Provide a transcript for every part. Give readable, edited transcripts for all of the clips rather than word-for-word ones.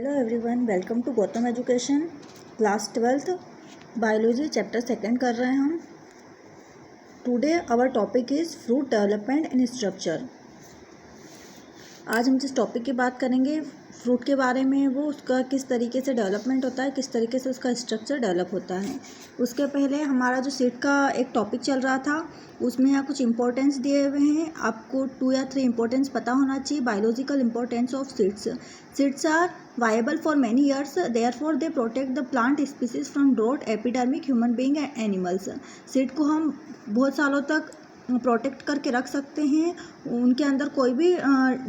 Hello everyone, welcome to Gautam education. Class 12th biology chapter 2 कर रहे हैं हम। Today our topic is fruit development and structure. आज हम जिस टॉपिक की बात करेंगे फ्रूट के बारे में, वो उसका किस तरीके से डेवलपमेंट होता है, किस तरीके से उसका स्ट्रक्चर डेवलप होता है। उसके पहले हमारा जो सीड का एक टॉपिक चल रहा था उसमें यहाँ कुछ इंपॉर्टेंस दिए हुए हैं। आपको 2 या 3 इंपॉर्टेंस पता होना चाहिए। Biological importance of seeds. Seeds are viable for many years, therefore they protect the plant species from drought, epidermic, human being and animals. Seed को हम बहुत सालों तक प्रोटेक्ट करके रख सकते हैं, उनके अंदर कोई भी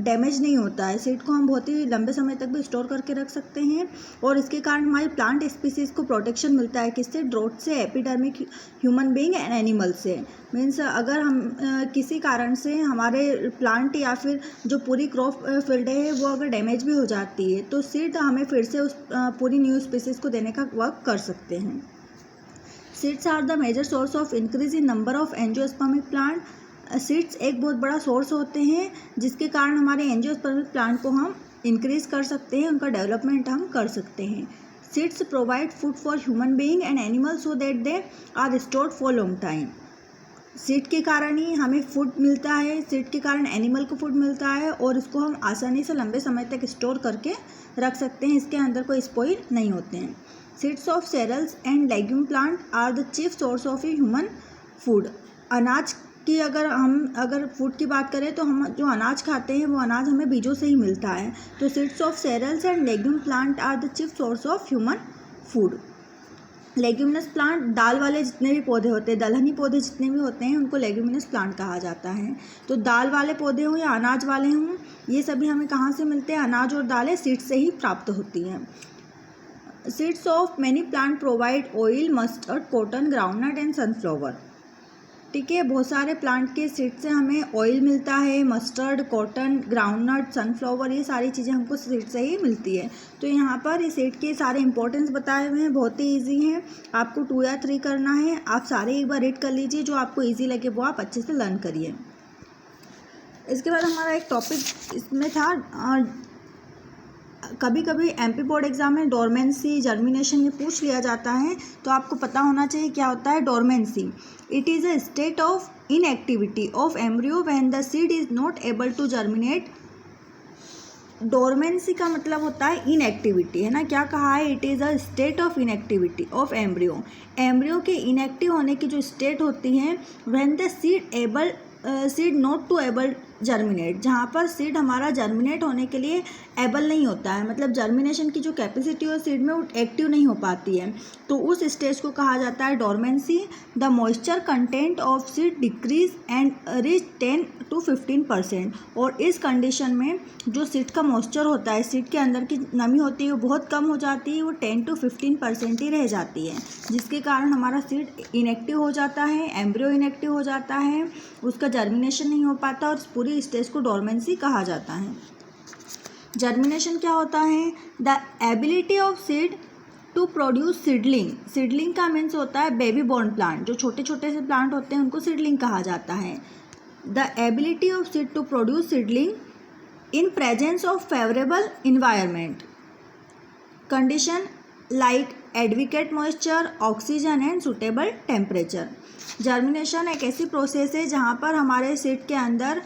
डैमेज नहीं होता है। सीड को हम बहुत ही लंबे समय तक भी स्टोर करके रख सकते हैं और इसके कारण हमारी प्लांट स्पीसीज़ को प्रोटेक्शन मिलता है। किससे? ड्रॉट से, epidermic, human being and animal से। मीन्स अगर हम किसी कारण से हमारे प्लांट या फिर जो पूरी क्रॉप फील्ड है वो अगर डैमेज भी हो जाती है तो सीड हमें फिर से उस पूरी न्यू स्पीसीज़ को देने का वर्क कर सकते हैं। Seeds are the major source of increase in number of angiospermic plant. Seeds एक बहुत बड़ा सोर्स होते हैं जिसके कारण हमारे एंजियोस्पर्मिक प्लांट को हम इंक्रीज कर सकते हैं, उनका डेवलपमेंट हम कर सकते हैं। Seeds provide food for human being and animal so that they are stored for long time. Seed के कारण ही हमें फूड मिलता है, सीड के कारण एनिमल को फूड मिलता है और इसको हम आसानी से लंबे समय तक स्टोर करके रख सकते हैं। इसके अंदर कोई स्पॉइल नहीं होते हैं। Seeds of cereals and legume plant are the chief source of a human food. अनाज की अगर फूड की बात करें तो हम जो अनाज खाते हैं वो अनाज हमें बीजों से ही मिलता है। तो seeds of cereals and legume plant are the chief source of human food. Leguminous plant, दाल वाले जितने भी पौधे होते हैं, दलहनी पौधे जितने भी होते हैं उनको लेग्यूमिनस प्लांट कहा जाता है। तो दाल वाले पौधे हों या अनाज वाले हों, ये सभी हमें कहाँ से मिलते हैं? अनाज और दालें सीड से ही प्राप्त होती हैं। Seeds of many plant provide oil, mustard, cotton, groundnut and sunflower. ठीक है, बहुत सारे प्लांट के सीड से हमें ऑयल मिलता है, मस्टर्ड, कॉटन, ग्राउंडनट, सनफ्लावर, ये सारी चीज़ें हमको सीड से ही मिलती है। तो यहाँ पर ये सीड के सारे इंपॉर्टेंस बताए हुए हैं, बहुत ही ईजी हैं। आपको 2 या 3 करना है, आप सारे एक बार रीड कर लीजिए, जो आपको ईजी लगे वो आप अच्छे से लर्न करिए। इसके बाद हमारा एक टॉपिक इसमें था, कभी कभी एमपी बोर्ड एग्जाम में डोरमेंसी, जर्मिनेशन ये पूछ लिया जाता है, तो आपको पता होना चाहिए क्या होता है dormancy. It is a state of inactivity of embryo when the seed is not able to germinate. Dormancy का मतलब होता है इनएक्टिविटी, है ना। क्या कहा है? It is a state of inactivity of embryo. Embryo के इनएक्टिव होने की जो स्टेट होती है, when the seed not to able germinate, जहाँ पर सीड हमारा जर्मिनेट होने के लिए एबल नहीं होता है, मतलब जर्मिनेशन की जो कैपेसिटी है सीड में वो एक्टिव नहीं हो पाती है, तो उस स्टेज को कहा जाता है dormancy. The moisture content of seed decrease and reach 10 to 15%। और इस कंडीशन में जो सीड का मॉइस्चर होता है, सीड के अंदर की नमी होती है वो बहुत कम हो जाती है, वो 10 to 15% ही रह जाती है, जिसके कारण हमारा सीड इनएक्टिव हो जाता है, एम्ब्रियो इनएक्टिव हो जाता है, उसका जर्मिनेशन नहीं हो पाता और इस पूरी स्टेज को डोरमेंसी कहा जाता है। जर्मिनेशन क्या होता है? The ability of seed to produce seedling. Seedling का मीन्स होता है बेबी बॉर्न प्लांट, जो छोटे छोटे से प्लांट होते हैं उनको सीडलिंग कहा जाता है। The ability of seed to produce seedling in presence of favourable environment condition like adequate moisture, oxygen and suitable temperature. Germination एक ऐसी प्रोसेस है जहाँ पर हमारे सीड के अंदर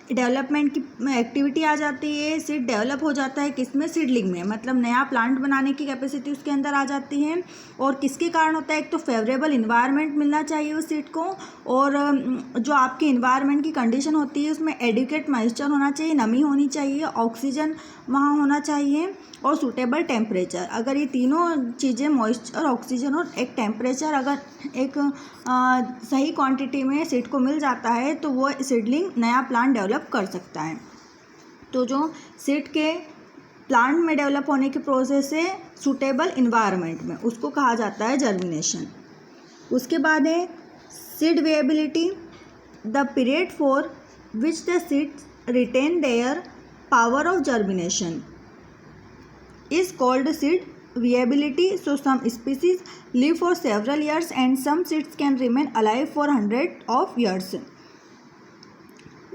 डेवलपमेंट की एक्टिविटी आ जाती है। सीड डेवलप हो जाता है किसमें? सीडलिंग में, मतलब नया प्लांट बनाने की कैपेसिटी उसके अंदर आ जाती है। और किसके कारण होता है? एक तो फेवरेबल इन्वायरमेंट मिलना चाहिए उस सीड को, और जो आपकी इन्वायरमेंट की कंडीशन होती है उसमें एडिक्वेट मॉइस्चर होना चाहिए, नमी होनी चाहिए, ऑक्सीजन वहाँ होना चाहिए और सूटेबल टेम्परेचर। अगर ये तीनों चीज़ें, मॉइस्चर, ऑक्सीजन और एक टेम्परेचर, अगर एक सही क्वांटिटी में सीड को मिल जाता है तो वो सीडलिंग नया प्लांट डेवलप कर सकता है। तो जो सीड के प्लांट में डेवलप होने की प्रोसेस है सूटेबल इन्वायरमेंट में, उसको कहा जाता है जर्मिनेशन। उसके बाद है seed viability, the period for which the seeds retain their power of germination is called seed viability. So some species live for several years and some seeds can remain alive for hundreds of years.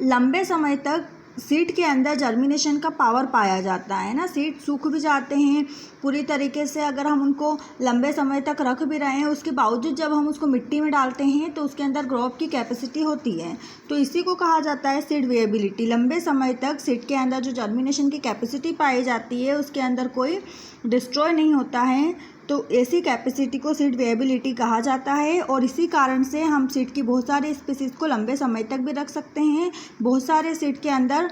लंबे समय तक seed के अंदर germination का power पाया जाता है ना। सीड सूख भी जाते हैं पूरी तरीके से, अगर हम उनको लंबे समय तक रख भी रहे हैं, उसके बावजूद जब हम उसको मिट्टी में डालते हैं तो उसके अंदर ग्रोथ की कैपेसिटी होती है। तो इसी को कहा जाता है सीड वेएबिलिटी। लंबे समय तक सीड के अंदर जो जर्मिनेशन की कैपेसिटी पाई जाती है उसके अंदर कोई डिस्ट्रॉय नहीं होता है, तो ऐसी कैपेसिटी को सीड वेएबिलिटी कहा जाता है। और इसी कारण से हम सीड की बहुत सारे स्पीसीज़ को लंबे समय तक भी रख सकते हैं। बहुत सारे सीड के अंदर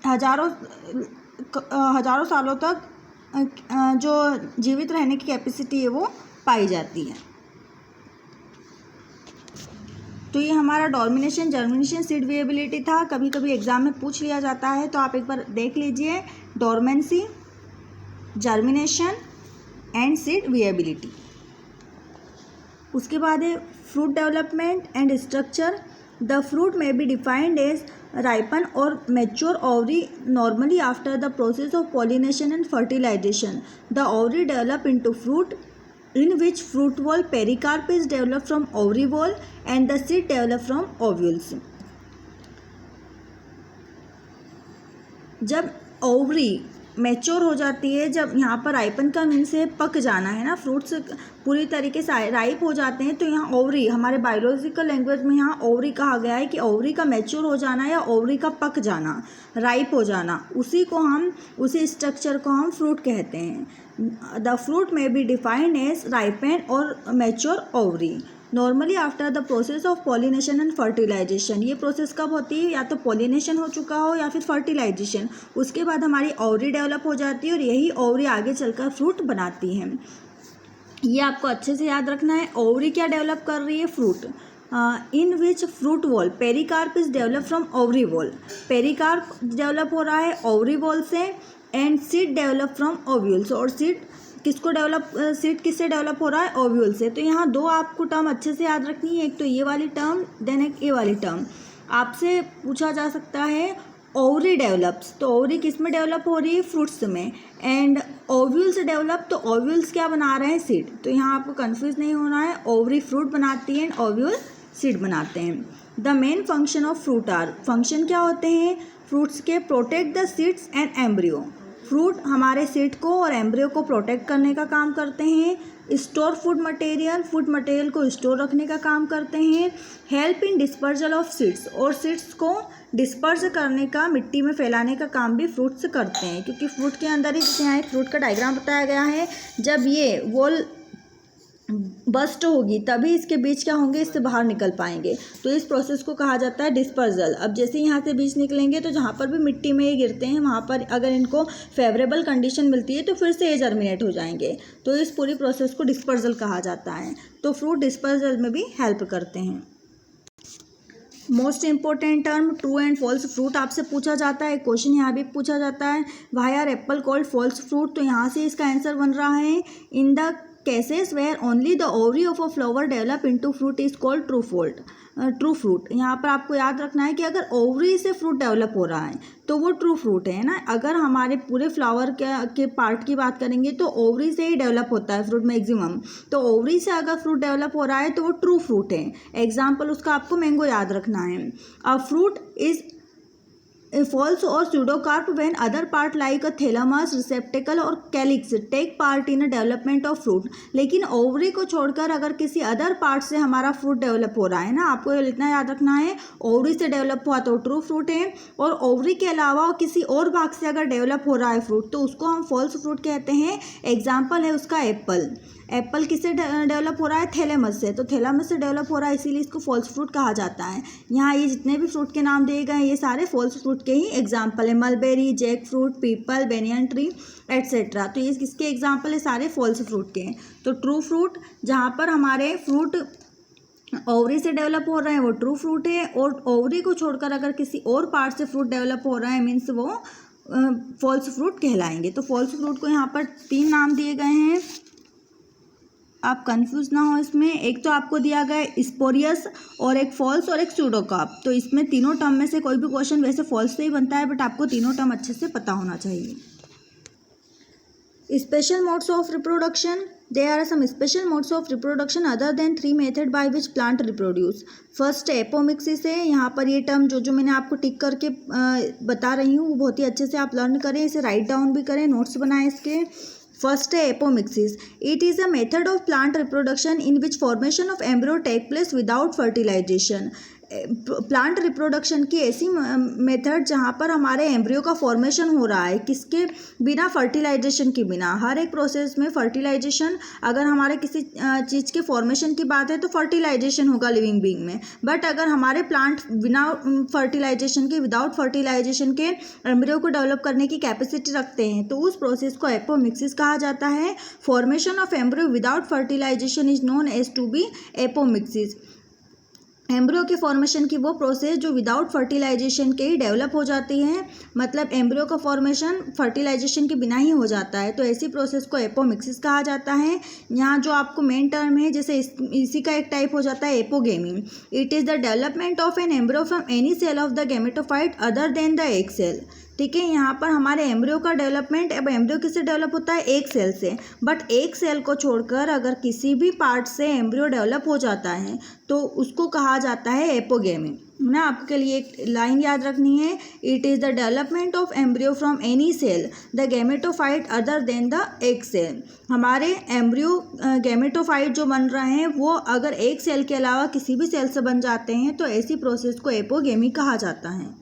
हज़ारों सालों तक जो जीवित रहने की कैपेसिटी है वो पाई जाती है। तो ये हमारा डॉर्मिनेशन, जर्मिनेशन, सीड वेएबिलिटी था। कभी कभी एग्जाम में पूछ लिया जाता है, तो आप एक बार देख लीजिए, dormancy, germination and seed viability. उसके बाद है fruit development and structure. The fruit may be defined as ripen or mature ovary normally after the process of pollination and fertilization. The ovary develop into fruit, in which fruit wall pericarp is developed from ovary wall and the seed develop from ovules. जब ovary mature हो जाती है, जब यहाँ पर ripen का mean से पक जाना है ना, फ्रूट्स पूरी तरीके से राइप हो जाते हैं, तो यहाँ ओवरी, हमारे बायोलॉजिकल लैंग्वेज में यहाँ ओवरी कहा गया है कि ओवरी का मैच्योर हो जाना या ओवरी का पक जाना, राइप हो जाना, उसी स्ट्रक्चर को हम फ्रूट कहते हैं। The fruit may be defined as ripened और mature ovary normally after the process of pollination and fertilization. ये प्रोसेस कब होती है, या तो पॉलिनेशन हो चुका हो या फिर फर्टिलाइजेशन, उसके बाद हमारी ओवरी डेवलप हो जाती है और यही ओवरी आगे चलकर फ्रूट बनाती है। ये आपको अच्छे से याद रखना है। ओवरी क्या डेवलप कर रही है, fruit, in which fruit wall pericarp is develop from ovary wall. Pericarp develop हो रहा है ओवरी वॉल से, and seed develop from ovules. और सीड किससे डेवलप हो रहा है, ओव्यूल से। तो यहाँ दो आपको टर्म अच्छे से याद रखनी है, एक तो ये वाली टर्म, देन एक ये वाली टर्म। आपसे पूछा जा सकता है ओवरी डेवलप्स, तो ओवरी किस में डेवलप हो रही है, फ्रूट्स में, एंड ओव्यूल्स डेवलप, तो ओव्यूल्स क्या बना रहे हैं, सीड। तो यहाँ आपको कंफ्यूज नहीं होना है, ओवरी फ्रूट बनाती है एंड ओव्यूल सीड बनाते हैं। The main function of fruit are, function क्या होते हैं फ्रूट्स के, protect the seeds and embryo. Fruit हमारे सीड को और एम्ब्रियो को प्रोटेक्ट करने का काम करते हैं। स्टोर फूड मटेरियल को स्टोर रखने का काम करते हैं। Help in dispersal of seeds, और सीड्स को डिस्पर्स करने का, मिट्टी में फैलाने का काम भी फ्रूट्स करते हैं, क्योंकि फ्रूट के अंदर ही, जैसे यहाँ एक फ्रूट का डायग्राम बताया गया है, जब ये वॉल बस्ट होगी तभी इसके बीज क्या होंगे, इससे बाहर निकल पाएंगे। तो इस प्रोसेस को कहा जाता है डिस्पर्जल। अब जैसे यहाँ से बीज निकलेंगे तो जहाँ पर भी मिट्टी में ये गिरते हैं वहाँ पर अगर इनको फेवरेबल कंडीशन मिलती है तो फिर से ये जर्मिनेट हो जाएंगे। तो इस पूरी प्रोसेस को डिस्पर्जल कहा जाता है। तो फ्रूट डिस्पर्जल में भी हेल्प करते हैं। Most important term true and false fruit आपसे पूछा जाता है, क्वेश्चन यहाँ भी पूछा जाता है, why are apple called false fruit. तो यहाँ से इसका आंसर बन रहा है, in the cases where only the ovary of a flower develop into fruit is called true fruit। यहाँ पर आपको याद रखना है कि अगर ओवरी से फ्रूट डेवलप हो रहा है तो वो ट्रू फ्रूट है ना। अगर हमारे पूरे फ्लावर के पार्ट की बात करेंगे तो ओवरी से ही डेवलप होता है फ्रूट मैक्सिमम, तो ओवरी से अगर फ्रूट डेवलप हो रहा है तो वो ट्रू फ्रूट है। एग्जाम्पल उसका आपको मैंगो याद रखना है। A fruit is false or pseudocarp when other part like a thalamus, receptacle और calyx take part in a development of fruit। लेकिन ओवरी को छोड़कर अगर किसी अदर पार्ट से हमारा फ्रूट डेवलप हो रहा है ना, आपको ये इतना याद रखना है, ओवरी से डेवलप हुआ तो ट्रू फ्रूट है, और ओवरी के अलावा किसी और भाग से अगर डेवलप हो रहा है फ्रूट तो उसको हम फॉल्स फ्रूट कहते हैं। एग्जाम्पल है उसका एप्पल किससे डेवलप हो रहा है, थैलेमस से, तो थैलेमस से डेवलप हो रहा है इसीलिए इसको फॉल्स फ्रूट कहा जाता है। यहाँ ये जितने भी फ्रूट के नाम दिए गए हैं ये सारे फॉल्स फ्रूट के ही एग्जाम्पल है, mulberry, jack fruit, peepal, banyan tree etcetera. तो ये किसके एग्जाम्पल है, सारे फॉल्स फ्रूट के हैं। तो ट्रू फ्रूट जहाँ पर हमारे फ्रूट ओवरी से डेवलप हो रहे हैं वो ट्रू फ्रूट है, और ओवरी को छोड़कर अगर किसी और पार्ट से फ्रूट डेवलप हो रहा है मीन्स वो फॉल्स फ्रूट कहलाएंगे। तो फॉल्स फ्रूट को यहाँ पर 3 नाम दिए गए हैं, आप कंफ्यूज ना हो इसमें। एक तो आपको दिया गया है स्पोरियस, और एक फॉल्स, और एक स्यूडोकार्प। तो इसमें तीनों टर्म में से कोई भी क्वेश्चन वैसे फॉल्स से ही बनता है, बट आपको तीनों टर्म अच्छे से पता होना चाहिए। Special modes of reproduction. There are some special modes of reproduction other than three method by which plant reproduce. First apomixis है. यहाँ पर ये टर्म जो मैंने आपको टिक करके बता रही हूँ वो बहुत ही अच्छे से आप लर्न करें, इसे राइट डाउन भी करें, नोट्स बनाएं इसके. फर्स्ट है apomixis. It is a method of plant reproduction in which formation of embryo take place without fertilization. Plant reproduction की ऐसी मेथड जहाँ पर हमारे एम्ब्रियो का फॉर्मेशन हो रहा है किसके बिना, फर्टिलाइजेशन के बिना. हर एक प्रोसेस में फर्टिलाइजेशन, अगर हमारे किसी चीज़ के फॉर्मेशन की बात है तो फर्टिलाइजेशन होगा लिविंग बीइंग में. बट अगर हमारे प्लांट बिना फर्टिलाइजेशन के, विदाउट फर्टिलाइजेशन के एम्ब्रियो को डेवलप करने की कैपेसिटी रखते हैं तो उस प्रोसेस को एपोमिक्सिस कहा जाता है. Formation of embryo without fertilization is known as to be apomixis. Embryo के फॉर्मेशन की वो प्रोसेस जो विदाउट फर्टिलाइजेशन के ही डेवलप हो जाती है, मतलब एम्ब्रियो का फॉर्मेशन फर्टिलाइजेशन के बिना ही हो जाता है, तो ऐसी प्रोसेस को एपोमिक्सिस कहा जाता है. यहाँ जो आपको मेन टर्म है, जैसे इसी का एक टाइप हो जाता है apogamy. It is the development of an embryo from any cell of the gametophyte other than the egg cell. ठीक है, यहाँ पर हमारे एम्ब्रियो का डेवलपमेंट, अब एम्ब्रियो किससे डेवलप होता है, एक सेल से. बट एक सेल को छोड़कर अगर किसी भी पार्ट से एम्ब्रियो डेवलप हो जाता है तो उसको कहा जाता है एपोगेमी. ना आपके लिए एक लाइन याद रखनी है, it is the development of embryo from any cell the gametophyte other than the egg cell. हमारे एम्ब्रियो गैमेटोफाइट जो बन रहे हैं वो अगर एक सेल के अलावा किसी भी सेल से बन जाते हैं तो ऐसी प्रोसेस को एपोगेमी कहा जाता है.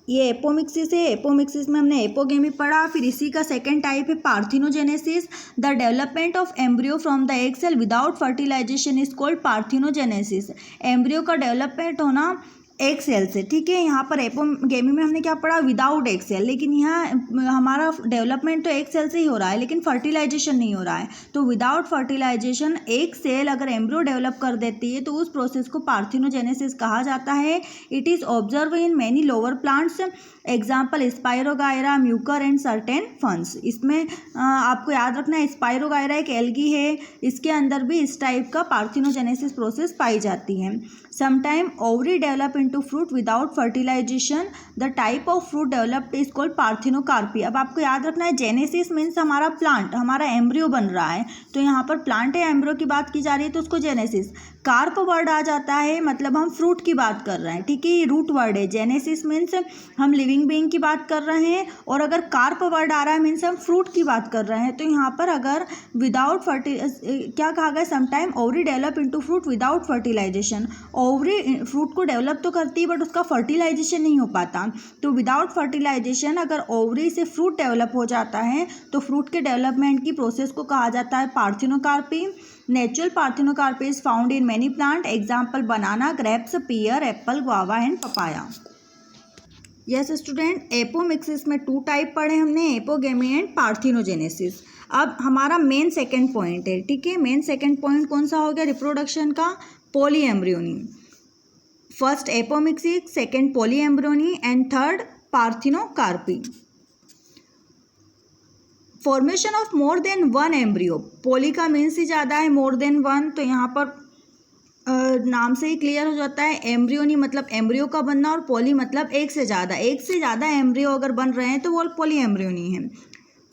ये एपोमिक्सिस है. एपोमिक्सिस में हमने एपोगेमी पढ़ा. फिर इसी का सेकंड टाइप है parthenogenesis. The development of embryo from the egg cell without fertilization is called parthenogenesis. Embryo का डेवलपमेंट होना एक सेल से. ठीक है, यहाँ पर एपोगेमी में हमने क्या पढ़ा, विदाउट एक सेल. लेकिन यहाँ हमारा डेवलपमेंट तो एक सेल से ही हो रहा है लेकिन फर्टिलाइजेशन नहीं हो रहा है. तो विदाउट फर्टिलाइजेशन एक सेल अगर एम्ब्रियो डेवलप कर देती है तो उस प्रोसेस को पार्थिनोजेनेसिस कहा जाता है. It is observe in many lower plants, example spirogyra, Mucor and certain फंस. इसमें आपको याद रखना है स्पायरोगायरा एक एल्गी है, इसके अंदर भी इस टाइप का पार्थिनोजेनेसिस प्रोसेस पाई जाती है. Sometime ovary develop into fruit without fertilization. The type of fruit developed is called parthenocarpy. अब आपको याद रखना है जेनेसिस मीन्स हमारा प्लांट, हमारा एम्ब्रियो बन रहा है, तो यहाँ पर प्लांट या एम्ब्रियो की बात की जा रही है तो उसको जेनेसिस. कार्प वर्ड आ जाता है, मतलब हम फ्रूट की बात कर रहे हैं. ठीक है, ये रूट वर्ड है. जेनेसिस मीन्स हम लिविंग बीइंग की बात कर रहे हैं, और अगर कार्प वर्ड आ रहा है मीन्स हम फ्रूट की बात कर रहे हैं. तो यहाँ पर अगर विदाउट क्या कहा गया, sometime ovary develop into fruit without fertilization. Ovary fruit को डेवलप तो करती है बट उसका फर्टिलाइजेशन नहीं हो पाता. तो विदाउट फर्टिलाइजेशन अगर ओवरी से फ्रूट डेवलप हो जाता है तो फ्रूट के डेवलपमेंट की प्रोसेस को कहा जाता है parthenocarpy. Natural parthenocarpy is found in many plant, example banana, grapes, pear, apple, guava and papaya. Yes student, apomixis में टू टाइप पढ़े हमने, एपोगेमी एंड पार्थिनोजेनेसिस. अब हमारा मेन सेकेंड पॉइंट है. ठीक है, मेन सेकेंड पॉइंट कौन सा हो गया रिप्रोडक्शन का, polyembryony. First apomixis, second polyembryony and third parthenocarpy. Formation of more than one embryo. Poly का मीन्स ही ज़्यादा है, मोर देन वन, तो यहाँ पर नाम से ही क्लियर हो जाता है. एम्ब्रियोनी मतलब एम्ब्रियो का बनना और पॉली मतलब एक से ज़्यादा एम्ब्रियो अगर बन रहे हैं तो वो पॉलीएम्ब्रियोनी है.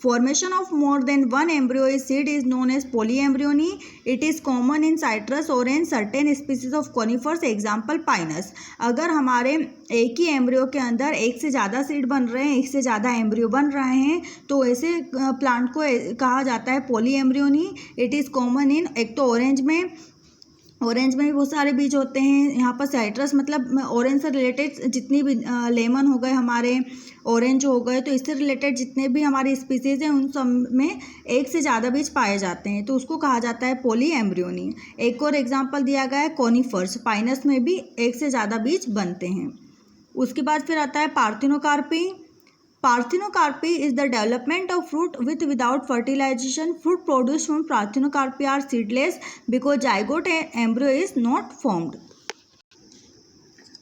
Formation of more than one embryo seed is known as polyembryony. It is common in citrus, orange, certain species of conifers, example pinus. अगर हमारे एक ही एम्ब्रियो के अंदर एक से ज़्यादा सीड बन रहे हैं, एक से ज़्यादा एम्ब्रियो बन रहे हैं तो ऐसे प्लांट को कहा जाता है polyembryony. It is common in, एक तो ऑरेंज में भी बहुत सारे बीज होते हैं. यहाँ पर साइट्रस मतलब ऑरेंज से रिलेटेड जितनी भी लेमन हो गए, हमारे ऑरेंज हो गए, तो इससे रिलेटेड जितने भी हमारी स्पीसीज़ हैं उन सब में एक से ज़्यादा बीज पाए जाते हैं तो उसको कहा जाता है पॉलीएम्ब्रियोनी. एक और एग्जांपल दिया गया है कॉनिफर्स, पाइनस में भी एक से ज़्यादा बीज बनते हैं. उसके बाद फिर आता है parthenocarpy. Parthenocarpy is the development of fruit with without fertilization. Fruit produced from parthenocarpy are seedless because zygote embryo is not formed.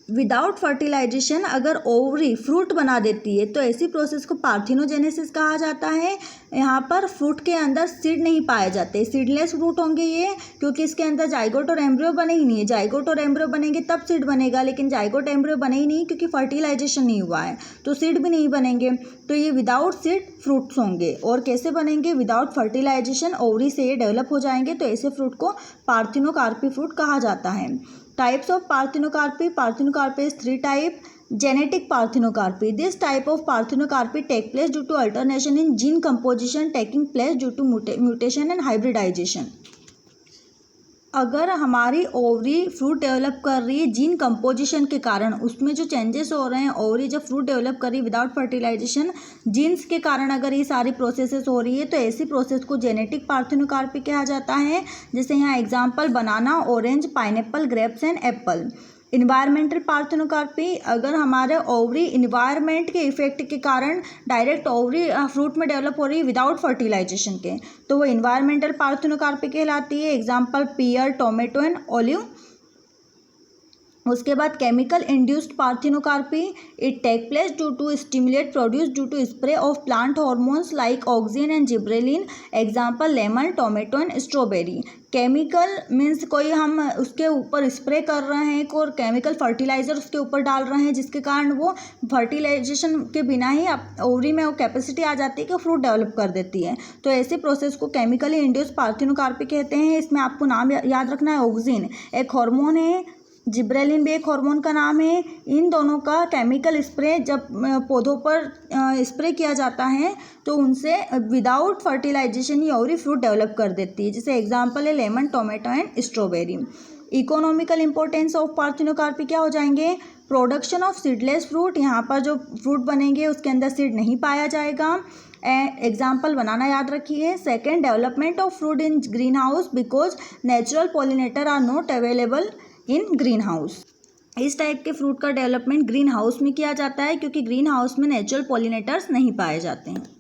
Without fertilization अगर ओवरी फ्रूट बना देती है तो ऐसी प्रोसेस को पार्थिनोजेनेसिस कहा जाता है। यहाँ पर फ्रूट के अंदर सीड नहीं पाए जाते, सीडलेस फ्रूट होंगे ये, क्योंकि इसके अंदर जाइगोट और एम्ब्रियो बने ही नहीं है। जाइगोट और एम्ब्रियो बनेंगे तब सीड बनेगा, लेकिन जाइगोट एम्ब्रियो बने ही नहीं क्योंकि फर्टिलाइजेशन नहीं हुआ है, तो सीड भी नहीं बनेंगे। तो ये विदाउट सीड फ्रूट्स होंगे। और कैसे बनेंगे? विदाउट फर्टिलाइजेशन ओवरी से ये डेवलप हो जाएंगे, तो ऐसे फ्रूट को पार्थिनोकार्पी फ्रूट कहा जाता है। Types of parthenocarpy. Parthenocarpy is 3 types. Genetic parthenocarpy. This type of parthenocarpy take place due to alternation in gene composition taking place due to mutation and hybridization. अगर हमारी ओवरी फ्रूट डेवलप कर रही है gene composition के कारण, उसमें जो changes हो रहे हैं, ओवरी जब फ्रूट डेवलप कर रही है विदाउट फर्टिलाइजेशन, जीन्स के कारण अगर ये सारी प्रोसेसेस हो रही है, तो ऐसी प्रोसेस को जेनेटिक पार्थिनोकार्पी कहा जाता है। जैसे यहाँ example banana, orange, pineapple, grapes and Apple. Environmental parthenocarpy, अगर हमारे ओवरी इन्वायरमेंट के इफेक्ट के कारण डायरेक्ट ओवरी फ्रूट में डेवलप हो रही है विदाउट फर्टिलाइजेशन के, तो वो इन्वायरमेंटल पार्थिनोकार्पी कहलाती है। Example pear, tomato and olive. उसके बाद chemical induced parthenocarpy, it take place due to stimulate produce due to spray of plant hormones like auxin and gibberellin. Example lemon, tomato and strawberry. Chemical means कोई हम उसके ऊपर spray कर रहे हैं, और केमिकल फर्टिलाइजर उसके ऊपर डाल रहे हैं, जिसके कारण वो फर्टिलाइजेशन के बिना ही ओवरी में वो कैपेसिटी आ जाती है कि फ्रूट डेवलप कर देती है। तो ऐसे प्रोसेस को केमिकली इंड्यूस्ड पार्थिनोकार्पी कहते हैं। इसमें आपको नाम याद रखना है, ऑक्सिन एक हार्मोन है, जिब्रेलिन भी एक हार्मोन का नाम है। इन दोनों का केमिकल स्प्रे जब पौधों पर स्प्रे किया जाता है तो उनसे विदाउट फर्टिलाइजेशन ही ओवरी फ्रूट डेवलप कर देती है। जैसे एग्जांपल है lemon, tomato and strawberry. Economical importance of parthenocarpy क्या हो जाएंगे? प्रोडक्शन ऑफ सीडलेस फ्रूट, यहाँ पर जो फ्रूट बनेंगे उसके अंदर सीड नहीं पाया जाएगा। एग्जाम्पल बनाना याद रखिए। Second, development of fruit in green house because natural pollinator are not available in green house. इस टाइप के फ्रूट का डेवलपमेंट ग्रीन हाउस में किया जाता है, क्योंकि ग्रीन हाउस में नेचुरल पॉलिनेटर्स नहीं पाए जाते हैं।